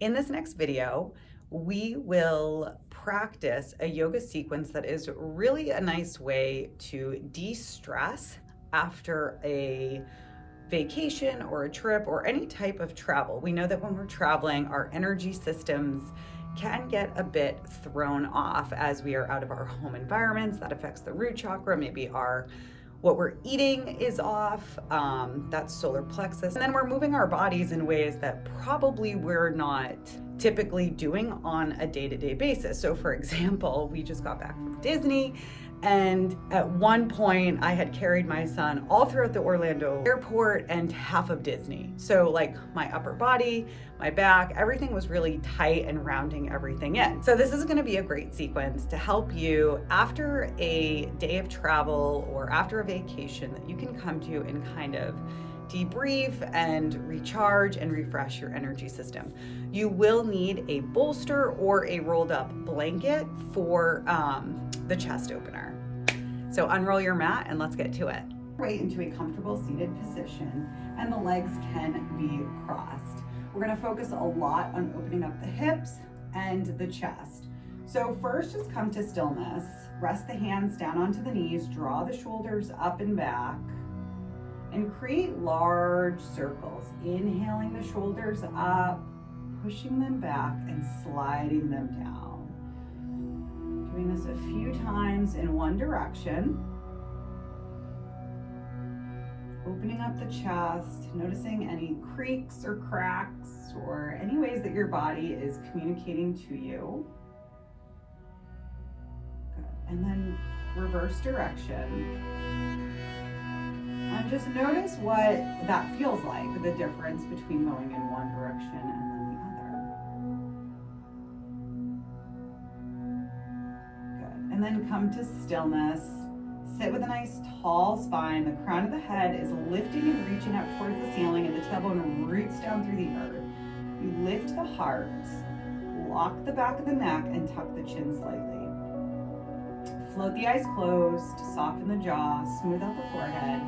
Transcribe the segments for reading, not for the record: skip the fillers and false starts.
In this next video, we will practice a yoga sequence that is really a nice way to de-stress after a vacation or a trip or any type of travel. We know that when we're traveling, our energy systems can get a bit thrown off as we are out of our home environments. That affects the root chakra, maybe our what we're eating is off, that's solar plexus. And then we're moving our bodies in ways that probably we're not typically doing on a day-to-day basis. So for example, we just got back from Disney, and at one point I had carried my son all throughout the Orlando airport and half of Disney. So like my upper body, my back, everything was really tight and rounding everything in. So this is gonna be a great sequence to help you after a day of travel or after a vacation that you can come to and kind of debrief and recharge and refresh your energy system. You will need a bolster or a rolled up blanket for the chest opener. So unroll your mat and let's get to it. Right into a comfortable seated position, and the legs can be crossed. We're gonna focus a lot on opening up the hips and the chest. So first, just come to stillness. Rest the hands down onto the knees, draw the shoulders up and back, and create large circles. Inhaling the shoulders up, pushing them back and sliding them down. Doing this a few times in one direction. Opening up the chest, noticing any creaks or cracks or any ways that your body is communicating to you. Good. And then reverse direction. And just notice what that feels like, the difference between going in one direction and then the other. Good. And then come to stillness. Sit with a nice tall spine. The crown of the head is lifting and reaching out towards the ceiling, and the tailbone roots down through the earth. You lift the heart, lock the back of the neck, and tuck the chin slightly. Float the eyes closed, soften the jaw, smooth out the forehead.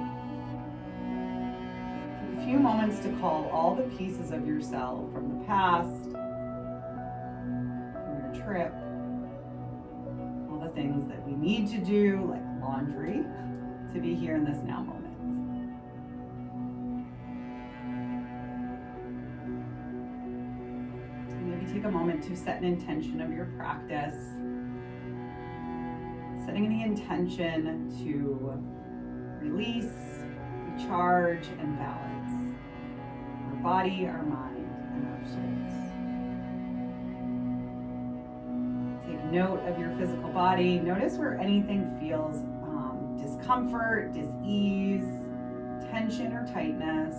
Take a few moments to call all the pieces of yourself from the past, from your trip, all the things that we need to do, like laundry, to be here in this now moment. Maybe take a moment to set an intention of your practice. Setting the intention to release, recharge, and balance our body, our mind, and our souls. Take note of your physical body. Notice where anything feels discomfort, dis-ease, tension, or tightness.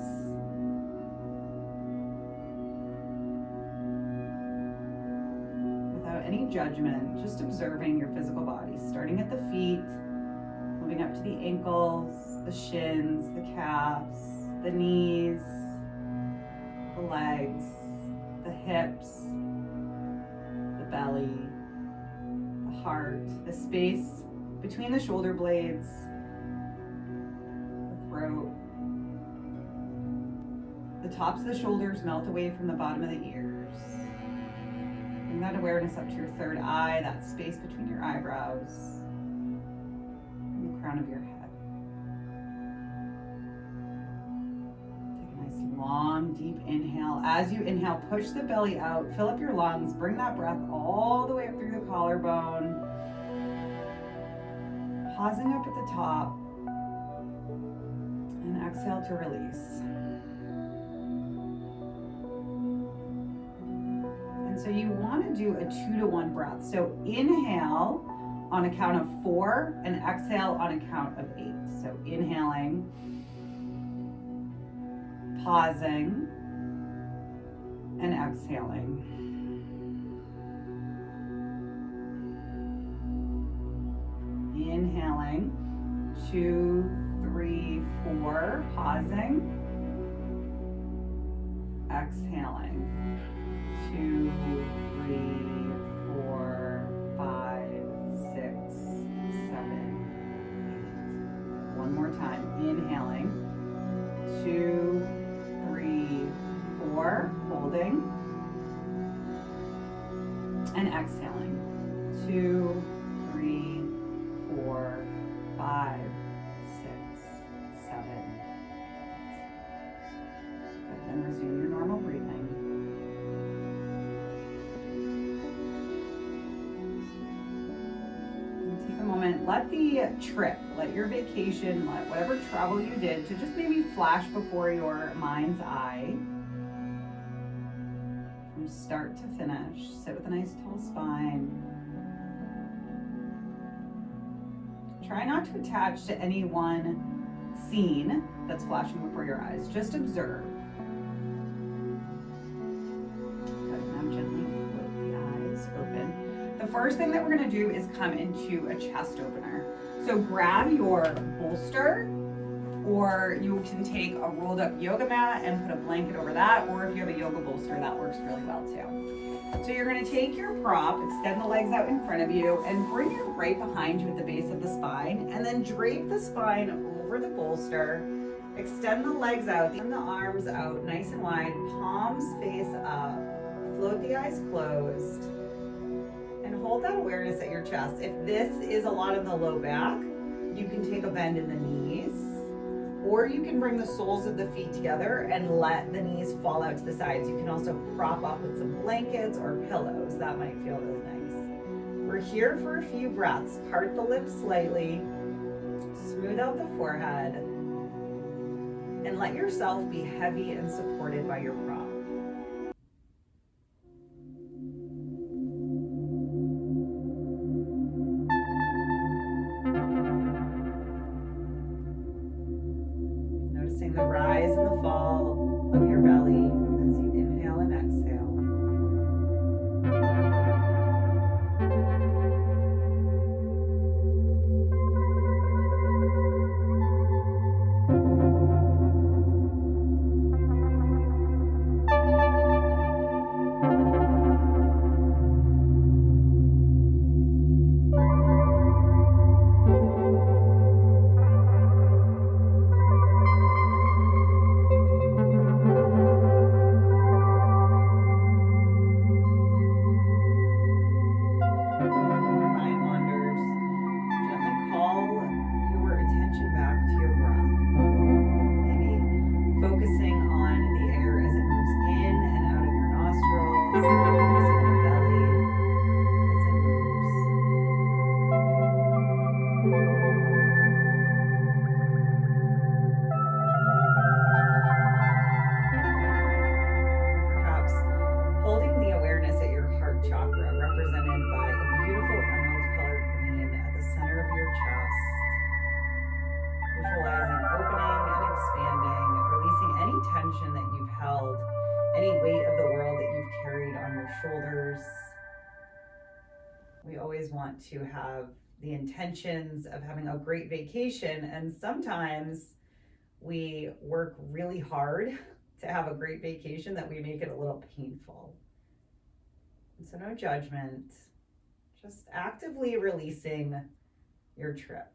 Without any judgment, just observing your physical body, starting at the feet, moving up to the ankles, the shins, the calves, the knees, the legs, the hips, the belly, the heart, the space between the shoulder blades, the throat. The tops of the shoulders melt away from the bottom of the ears. Bring that awareness up to your third eye, that space between your eyebrows and the crown of your head. Take a nice long, deep inhale. As you inhale, push the belly out, fill up your lungs, bring that breath all the way up through the collarbone. Pausing up at the top, and exhale to release. And so you want to do a 2-to-1 breath. So inhale on a count of 4 and exhale on a count of 8. So inhaling, pausing, and exhaling. Inhaling, 2, 3, 4, pausing, exhaling, 2, 3, 4, 5, 6, 7, 8. One more time, inhaling, 2, 3, 4, holding, And exhaling. 2, 3, 4, 5, 6, 7. Good. Then resume your normal breathing. And take a moment. Let the trip, let your vacation, let whatever travel you did to just maybe flash before your mind's eye. From start to finish. Sit with a nice tall spine. Try not to attach to any one scene that's flashing before your eyes. Just observe. Good. Now gently float the eyes open. The first thing that we're going to do is come into a chest opener. So grab your bolster, or you can take a rolled up yoga mat and put a blanket over that, or if you have a yoga bolster, that works really well too. So you're going to take your prop, extend the legs out in front of you, and bring it right behind you at the base of the spine, and then drape the spine over the bolster. Extend the legs out, and the arms out nice and wide, palms face up, float the eyes closed, and hold that awareness at your chest. If this is a lot of the low back, you can take a bend in the knees, or you can bring the soles of the feet together and let the knees fall out to the sides. You can also prop up with some blankets or pillows. That might feel really nice. We're here for a few breaths. Part the lips slightly, smooth out the forehead, and let yourself be heavy and supported by your prop. Noticing the rise and the fall of your belly as you inhale and exhale. We always want to have the intentions of having a great vacation, and sometimes we work really hard to have a great vacation that we make it a little painful. And so no judgment, just actively releasing your trip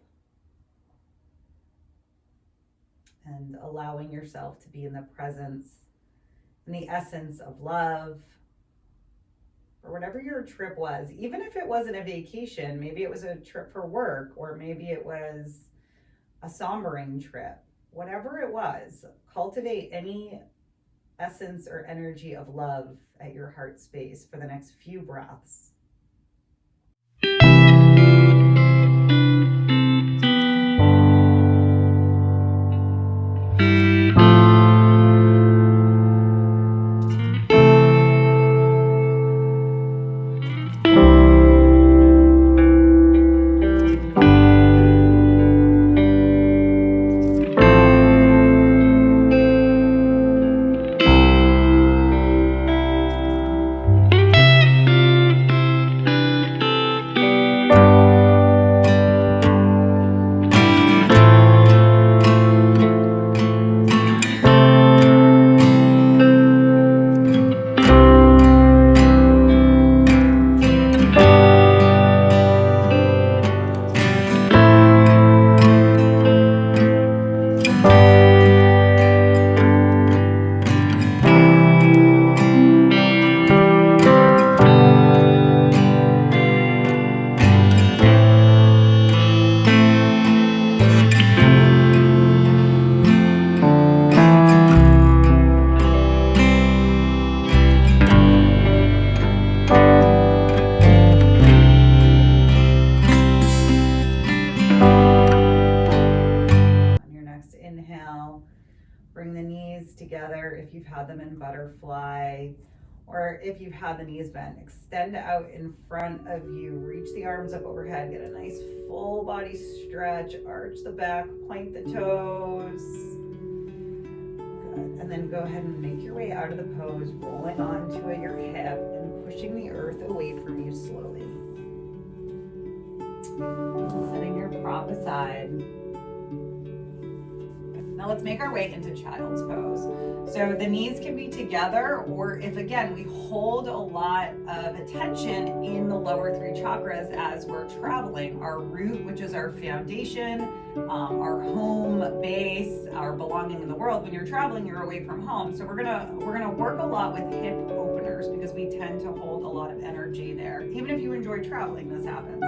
and allowing yourself to be in the presence and the essence of love, or whatever your trip was. Even if it wasn't a vacation, maybe it was a trip for work, or maybe it was a sombering trip. Whatever it was, cultivate any essence or energy of love at your heart space for the next few breaths. had them in butterfly, or if you've had the knees bent, extend out in front of you, reach the arms up overhead, get a nice full body stretch, arch the back, point the toes. Good. And then go ahead and make your way out of the pose, rolling onto your hip and pushing the earth away from you slowly. Setting your prop aside. Now let's make our way into child's pose. So the knees can be together, or if again, we hold a lot of attention in the lower three chakras as we're traveling, our root, which is our foundation, our home base, our belonging in the world. When you're traveling, you're away from home. So we're gonna work a lot with hip openers because we tend to hold a lot of energy there. Even if you enjoy traveling, this happens.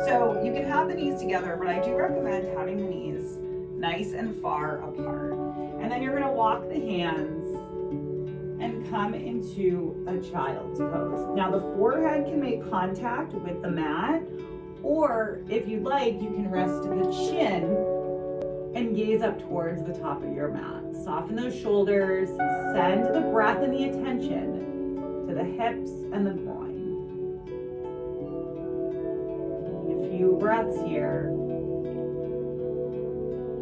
So you can have the knees together, but I do recommend having the knees nice and far apart. And then you're gonna walk the hands and come into a child's pose. Now the forehead can make contact with the mat, or if you'd like, you can rest the chin and gaze up towards the top of your mat. Soften those shoulders, send the breath and the attention to the hips and the groin. A few breaths here.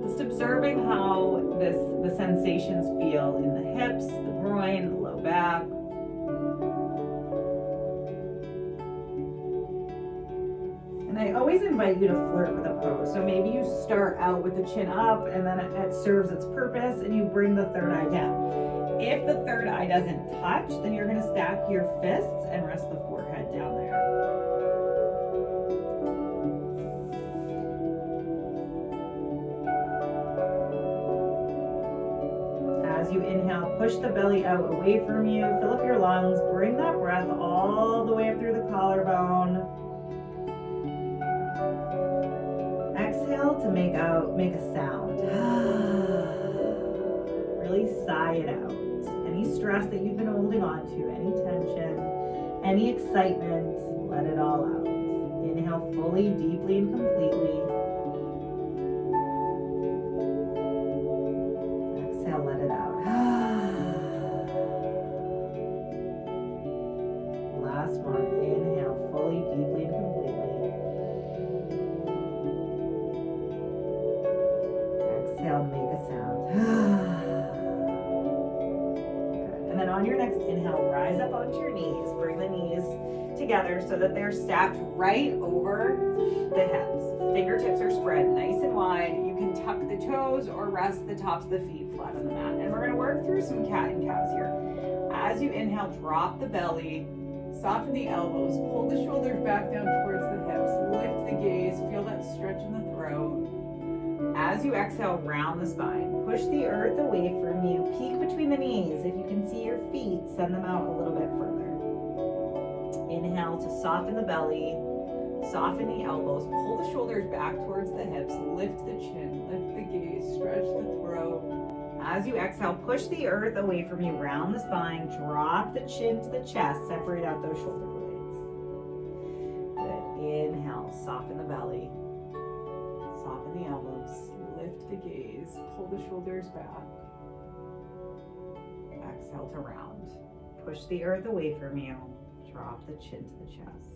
Just observing how the sensations feel in the hips, the groin, the low back. And I always invite you to flirt with a pose. So maybe you start out with the chin up and then it serves its purpose and you bring the third eye down. If the third eye doesn't touch, then you're going to stack your fists and rest the forehead down there. As you inhale, push the belly out away from you, fill up your lungs, bring that breath all the way up through the collarbone. Exhale to make a sound. Really sigh it out. Any stress that you've been holding on to, any tension, any excitement, let it all out. Inhale fully, deeply, and completely. Exhale, let it out. Last one. Inhale fully, deeply, and completely. Exhale, make a sound. Good. And then on your next inhale, rise up onto your knees. Bring the knees together so that they're stacked right over the hips. Fingertips are spread nice and wide. You can tuck the toes or rest the tops of the feet flat on the mat. And we're going to work through some cat and cows here. As you inhale, drop the belly, soften the elbows, pull the shoulders back down towards the hips, lift the gaze, feel that stretch in the throat. As you exhale, round the spine, push the earth away from you, peek between the knees. If you can see your feet, send them out a little bit further. Inhale to soften the belly, soften the elbows, pull the shoulders back towards the hips, lift the chin, lift the gaze, stretch the throat. As you exhale, push the earth away from you, round the spine, drop the chin to the chest, separate out those shoulder blades. Good. Inhale, soften the belly, soften the elbows, lift the gaze, pull the shoulders back. Exhale to round. Push the earth away from you, drop the chin to the chest.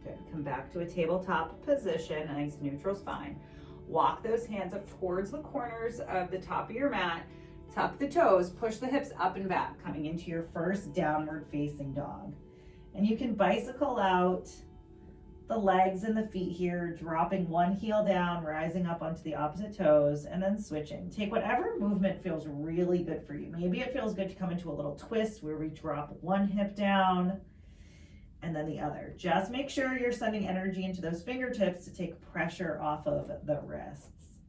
Good. Come back to a tabletop position, nice neutral spine. Walk those hands up towards the corners of the top of your mat. Tuck the toes, push the hips up and back, coming into your first downward facing dog. And you can bicycle out the legs and the feet here, dropping one heel down, rising up onto the opposite toes, and then switching. Take whatever movement feels really good for you. Maybe it feels good to come into a little twist where we drop one hip down and then the other. Just make sure you're sending energy into those fingertips to take pressure off of the wrists.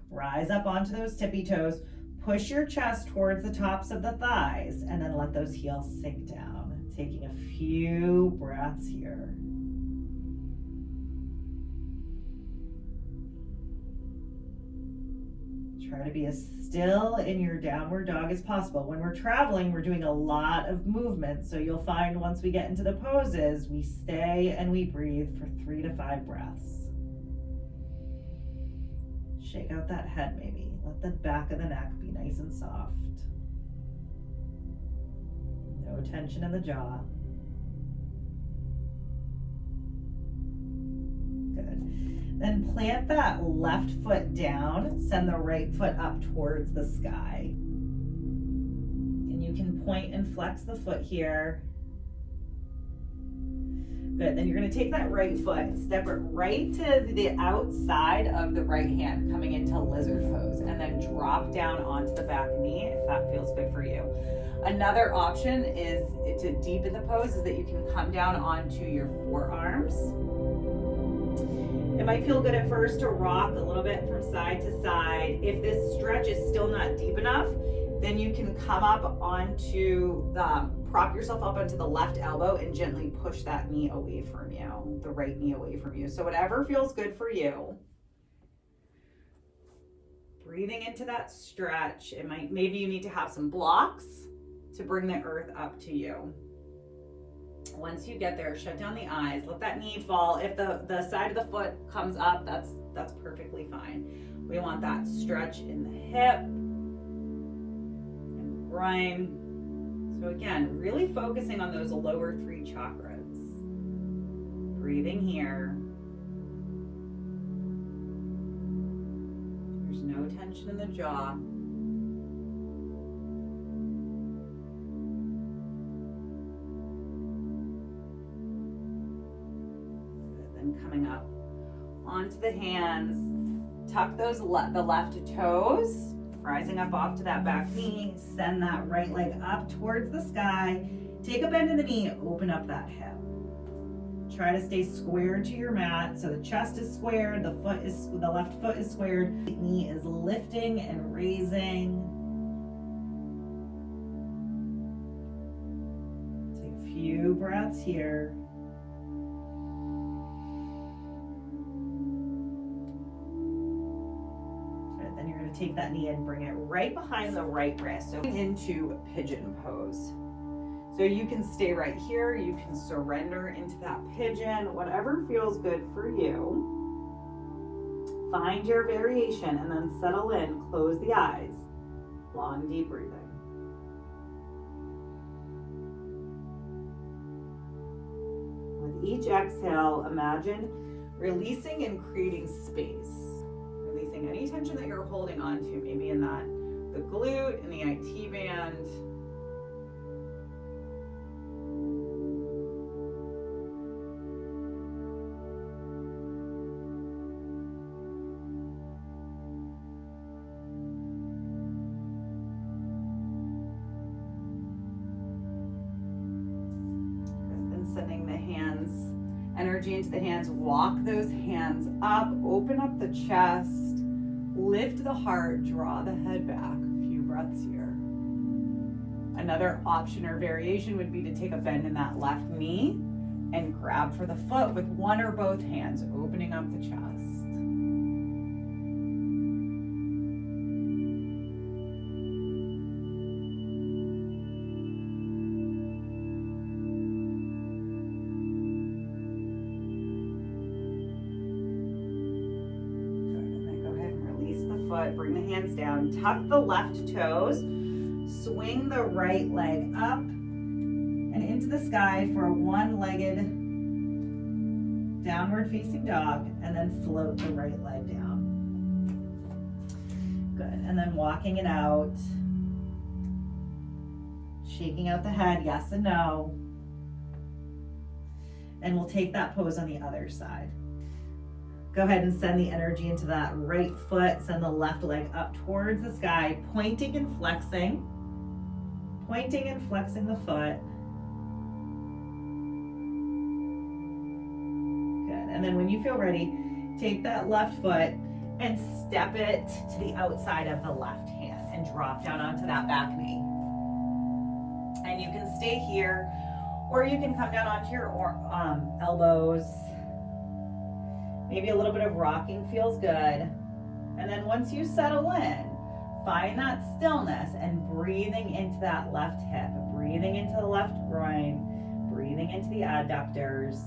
Rise up onto those tippy toes. Push your chest towards the tops of the thighs and then let those heels sink down. Taking a few breaths here. Try to be as still in your downward dog as possible. When we're traveling, we're doing a lot of movement. So you'll find once we get into the poses, we stay and we breathe for 3 to 5 breaths. Shake out that head maybe. Let the back of the neck be nice and soft. No tension in the jaw. Good. Then plant that left foot down, send the right foot up towards the sky. And you can point and flex the foot here. Good, then you're gonna take that right foot, step it right to the outside of the right hand, coming into lizard pose, and then drop down onto the back knee if that feels good for you. Another option is to deepen the pose is that you can come down onto your forearms. It might feel good at first to rock a little bit from side to side. If this stretch is still not deep enough, then you can come up onto prop yourself up onto the left elbow and gently push that knee away from you, the right knee away from you. So whatever feels good for you. Breathing into that stretch. Maybe you need to have some blocks to bring the earth up to you. Once you get there, shut down the eyes, let that knee fall. If the side of the foot comes up, that's perfectly fine. We want that stretch in the hip and the groin. So again, really focusing on those lower 3 chakras. Breathing here. There's no tension in the jaw. Then coming up onto the hands, tuck those the left toes. Rising up off to that back knee, send that right leg up towards the sky. Take a bend in the knee, open up that hip. Try to stay square to your mat. So the chest is squared, the left foot is squared, the knee is lifting and raising. Take a few breaths here. Take that knee and bring it right behind the right wrist. So into pigeon pose. So you can stay right here. You can surrender into that pigeon, whatever feels good for you. Find your variation and then settle in, close the eyes. Long, deep breathing. With each exhale, imagine releasing and creating space. Releasing any tension that you're holding on to, maybe in the glute, in the IT band. Then sending the hands, energy into the hands, walk those hands up, open up the chest, lift the heart, draw the head back. A few breaths here. Another option or variation would be to take a bend in that left knee and grab for the foot with one or both hands, opening up the chest. Bring the hands down, tuck the left toes, swing the right leg up and into the sky for a one-legged downward facing dog, and then float the right leg down. Good, and then walking it out, shaking out the head, yes and no. And we'll take that pose on the other side. Go ahead and send the energy into that right foot. Send the left leg up towards the sky, pointing and flexing. Pointing and flexing the foot. Good. And then when you feel ready, take that left foot and step it to the outside of the left hand and drop down onto that back knee. And you can stay here, or you can come down onto your elbows. Maybe a little bit of rocking feels good. And then once you settle in, find that stillness and breathing into that left hip, breathing into the left groin, breathing into the adductors.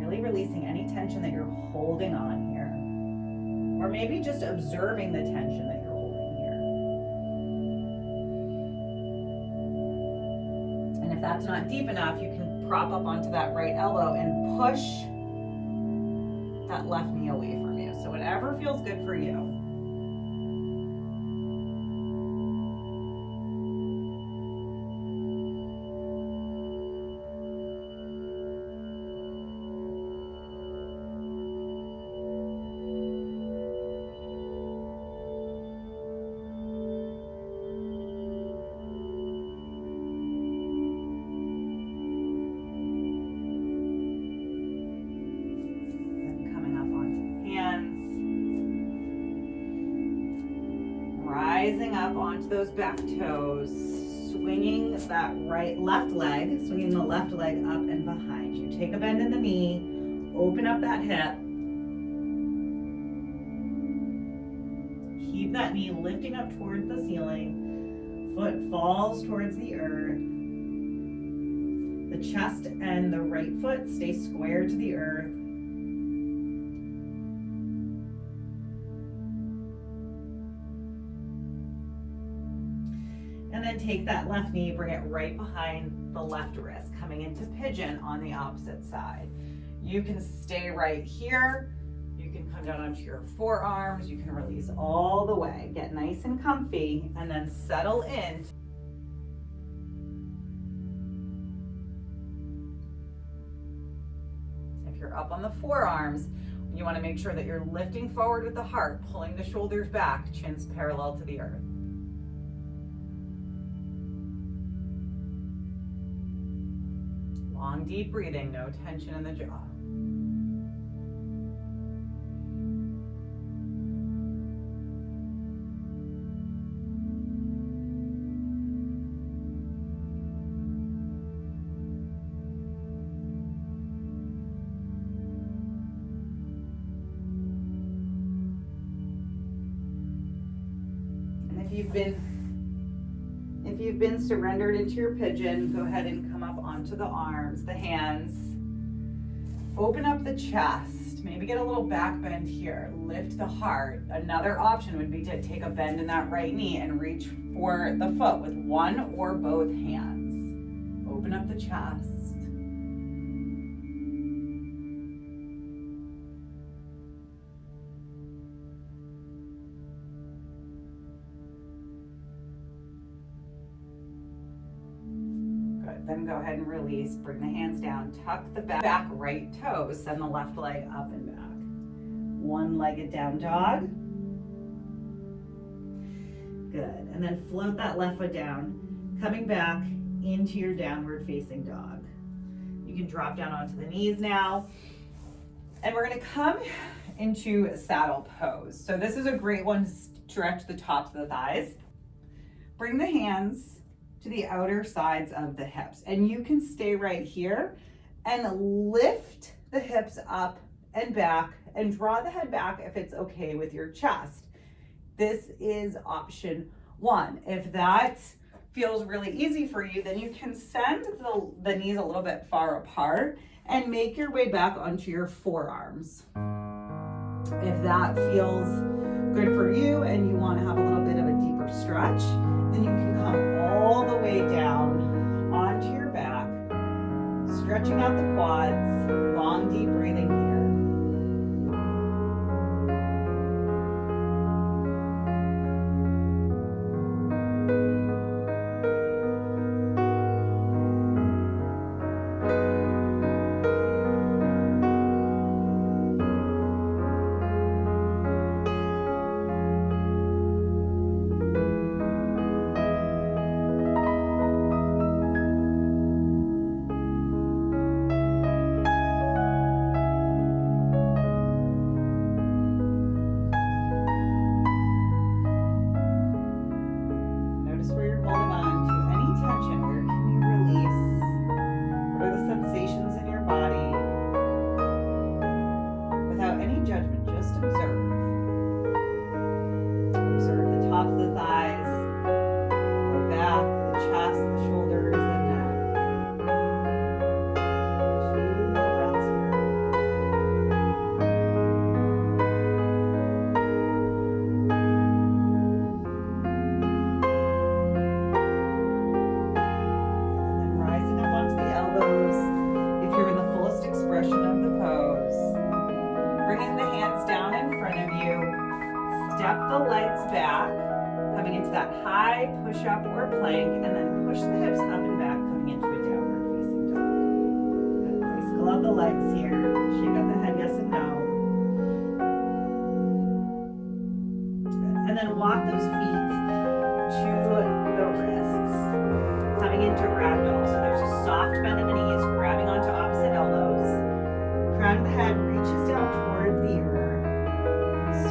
Really releasing any tension that you're holding on here. or maybe just observing the tension that you're holding here. And if that's not deep enough, you can prop up onto that right elbow and push that left knee away from you. So whatever feels good for you. Rising up onto those back toes, swinging that left leg, swinging the left leg up and behind you. Take a bend in the knee, open up that hip. Keep that knee lifting up towards the ceiling. Foot falls towards the earth. The chest and the right foot stay square to the earth. And then take that left knee, bring it right behind the left wrist, coming into pigeon on the opposite side. You can stay right here. You can come down onto your forearms. You can release all the way. Get nice and comfy and then settle in. If you're up on the forearms, you want to make sure that you're lifting forward with the heart, pulling the shoulders back, chins parallel to the earth. Long, deep breathing, no tension in the jaw. And if you've been surrendered into your pigeon, go ahead and come up onto the arms, the hands. Open up the chest. Maybe get a little back bend here. Lift the heart. Another option would be to take a bend in that right knee and reach for the foot with one or both hands. Open up the chest. Then go ahead and release, bring the hands down, tuck the back right toes, send the left leg up and back. One-legged down dog. Good, and then float that left foot down, coming back into your downward facing dog. You can drop down onto the knees now. And we're gonna come into saddle pose. So this is a great one to stretch the tops of the thighs. Bring the hands to the outer sides of the hips. And you can stay right here and lift the hips up and back and draw the head back if it's okay with your chest. This is option one. If that feels really easy for you, then you can send the knees a little bit far apart and make your way back onto your forearms. If that feels good for you and you want to have a little bit of a deeper stretch, then you can come all the way down onto your back, stretching out the quads, long deep breathing here. that high push-up or plank, and then push the hips up and back, coming into a downward facing dog. Good. Bicycle out the legs here. Shake out the head, yes and no. Good. And then walk those feet to the wrists, coming into ragdoll. So there's a soft bend in the knees, grabbing onto opposite elbows. Crown of the head reaches down towards the earth.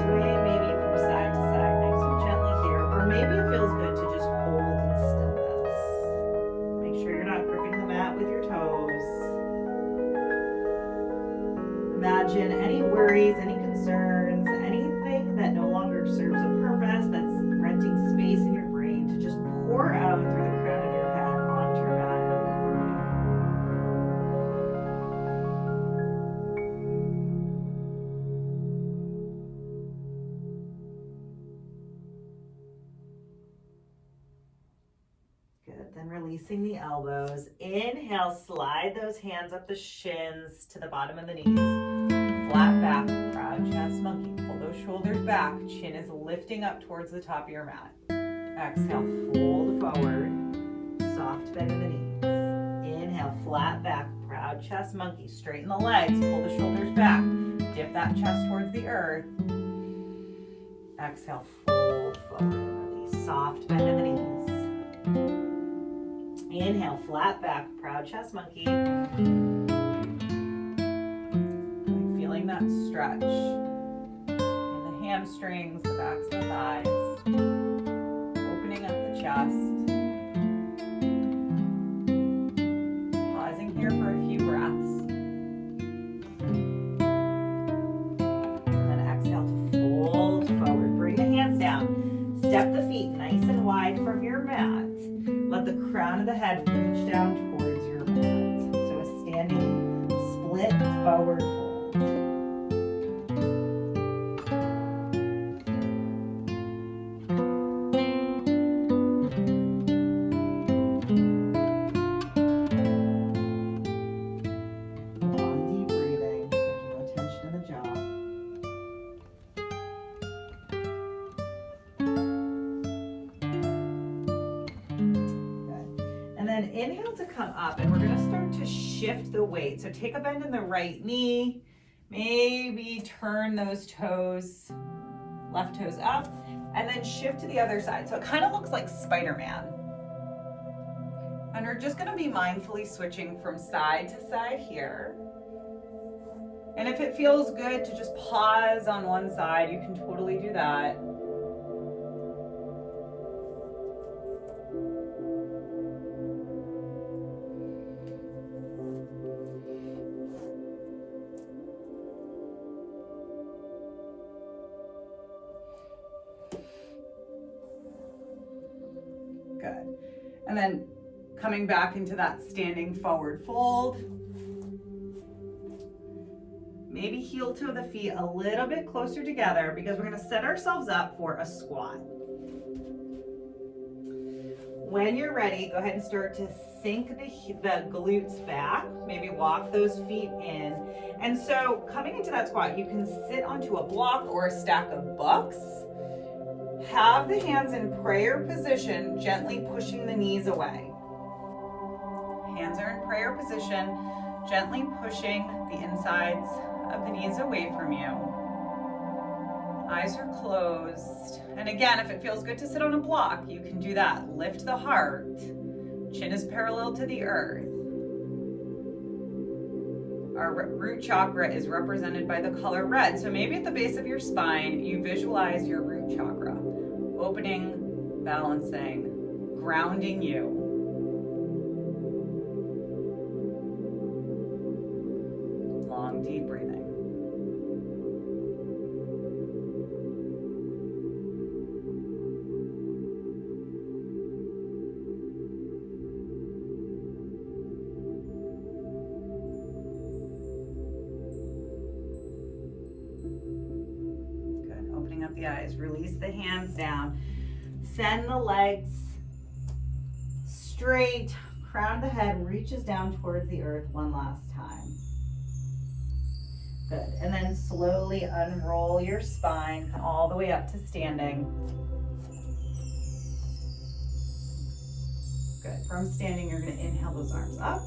Sway maybe from side to side, nice and gently here. Or maybe it feels good to just hold in stillness. Make sure you're not gripping the mat with your toes. Imagine any worries, any concerns, anything that no longer serves a purpose, that's renting space in your brain, to just pour out through the crown of your head onto your mat and away from you. Good. Then releasing the elbows. Inhale, slide those hands up the shins to the bottom of the knees. Flat back, proud chest monkey. Pull those shoulders back. Chin is lifting up towards the top of your mat. Exhale, fold forward. Soft bend in the knees. Inhale, flat back, proud chest monkey. Straighten the legs. Pull the shoulders back. Dip that chest towards the earth. Exhale, fold forward. Monkey. Soft bend in the knees. Inhale, flat back, proud chest monkey. Feeling that stretch in the hamstrings, the backs of the thighs, opening up the chest. Pausing here for a few breaths. And then exhale to fold forward. Bring the hands down. Step the feet nice and wide from your mat. Let the crown of the head reach down towards your mat. So a standing split forward fold. Long, deep breathing. There's no tension in the jaw. And then inhale to come up, and we're going to start to shift the weight. So take a bend in the right knee, maybe turn those toes, left toes up, and then shift to the other side. So it kind of looks like Spider-Man. And we're just going to be mindfully switching from side to side here. And if it feels good to just pause on one side, you can totally do that. Good. And then coming back into that standing forward fold. Maybe heel toe the feet a little bit closer together because we're going to set ourselves up for a squat. When you're ready, go ahead and start to sink the glutes back. Maybe walk those feet in. And so coming into that squat, you can sit onto a block or a stack of books. Have the hands in prayer position, gently pushing the knees away. Hands are in prayer position, gently pushing the insides of the knees away from you. Eyes are closed. And again, if it feels good to sit on a block, you can do that. Lift the heart. Chin is parallel to the earth. Our root chakra is represented by the color red. So maybe at the base of your spine, you visualize your root chakra. Opening, balancing, grounding you. Long, deep breathing. Good. Opening up the eyes. Release the hands down. Send the legs straight. Crown of the head reaches down towards the earth one last time. Good. And then slowly unroll your spine, come all the way up to standing. From standing, you're gonna inhale those arms up.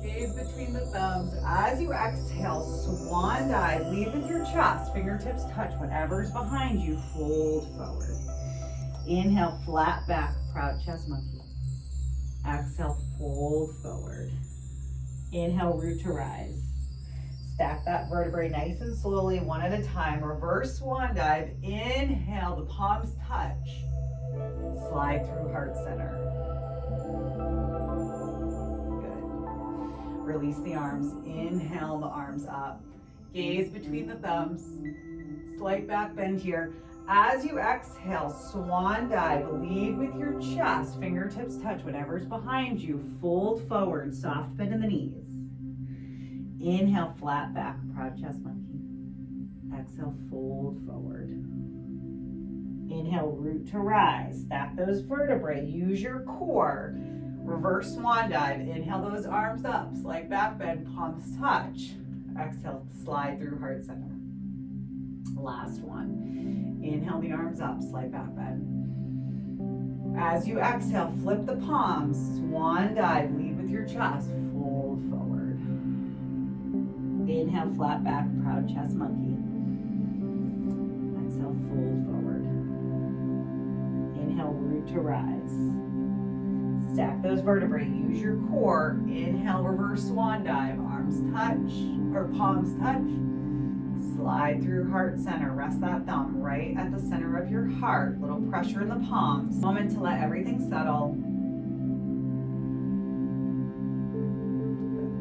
Gaze between the thumbs. As you exhale, swan dive. Lead with your chest. Fingertips touch whatever's behind you. Fold forward. Inhale, flat back, proud chest monkey. Exhale, fold forward. Inhale, root to rise. Stack that vertebrae nice and slowly, one at a time. Reverse swan dive. Inhale, the palms touch. Slide through heart center. Good. Release the arms. Inhale the arms up. Gaze between the thumbs. Slight back bend here. As you exhale, swan dive. Lead with your chest. Fingertips touch whatever's behind you. Fold forward. Soft bend in the knees. Inhale, flat back, proud chest monkey. Exhale, fold forward. Inhale, root to rise. Stack those vertebrae. Use your core. Reverse swan dive. Inhale those arms up. Slight back bend, palms touch. Exhale, slide through heart center. Last one. Inhale the arms up, slight back bend. As you exhale, flip the palms. Swan dive. Lead with your chest. Fold forward. Inhale, flat back, proud chest monkey. Exhale, fold forward. Inhale, root to rise. Stack those vertebrae. Use your core. Inhale, reverse swan dive. Arms touch, or palms touch. Slide through heart center. Rest that thumb right at the center of your heart. Little pressure in the palms. Moment to let everything settle.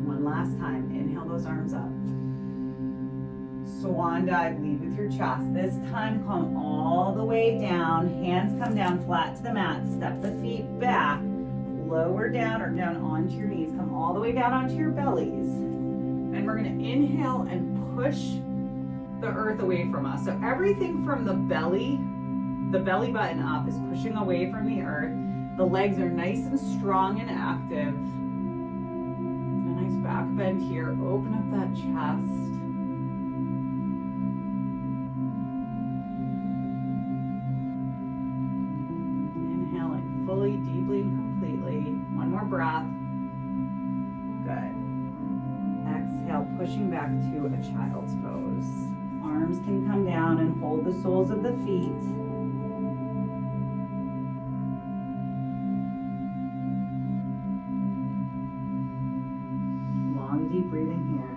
One last time. Inhale those arms up. Swan dive, lead with your chest. This time come all the way down. Hands come down flat to the mat. Step the feet back. Lower down or down onto your knees. Come all the way down onto your bellies. And we're going to inhale and push the earth away from us. So everything from the belly button up is pushing away from the earth. The legs are nice and strong and active. A nice back bend here. Open up that chest. Inhaling fully, deeply, and completely. One more breath. Good. Exhale, pushing back to a child's pose. Arms can come down and hold the soles of the feet. Long, deep breathing here.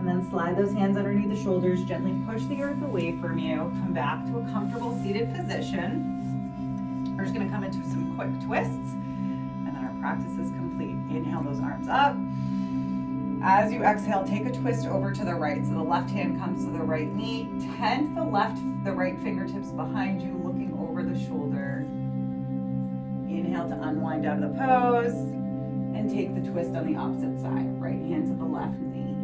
And then slide those hands underneath the shoulders. Gently push the earth away from you. Come back to a comfortable seated position. We're just going to come into some quick twists. Practice is complete. Inhale those arms up. As you exhale, take a twist over to the right. So the left hand comes to the right knee. Tent the right fingertips behind you, looking over the shoulder. Inhale to unwind out of the pose. And take the twist on the opposite side. Right hand to the left knee.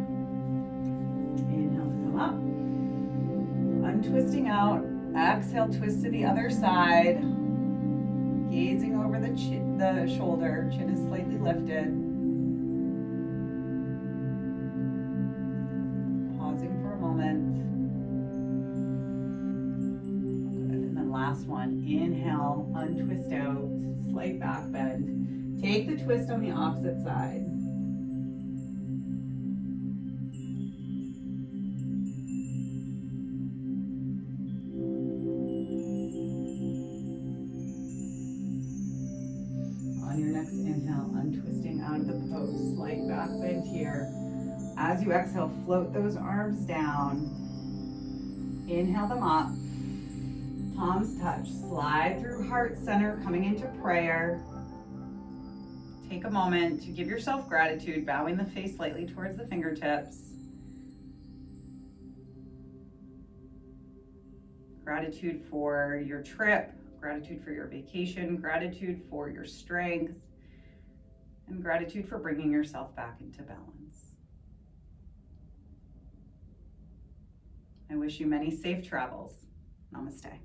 Inhale to come up. Untwisting out. Exhale, twist to the other side. Gazing over the shoulder, chin is slightly lifted. Pausing for a moment. Good. And then last one. Inhale, untwist out, slight back bend. Take the twist on the opposite side. Slight back bend here. As you exhale, float those arms down. Inhale them up. Palms touch. Slide through heart center, coming into prayer. Take a moment to give yourself gratitude, bowing the face slightly towards the fingertips. Gratitude for your trip, gratitude for your vacation, gratitude for your strength, and gratitude for bringing yourself back into balance. I wish you many safe travels. Namaste.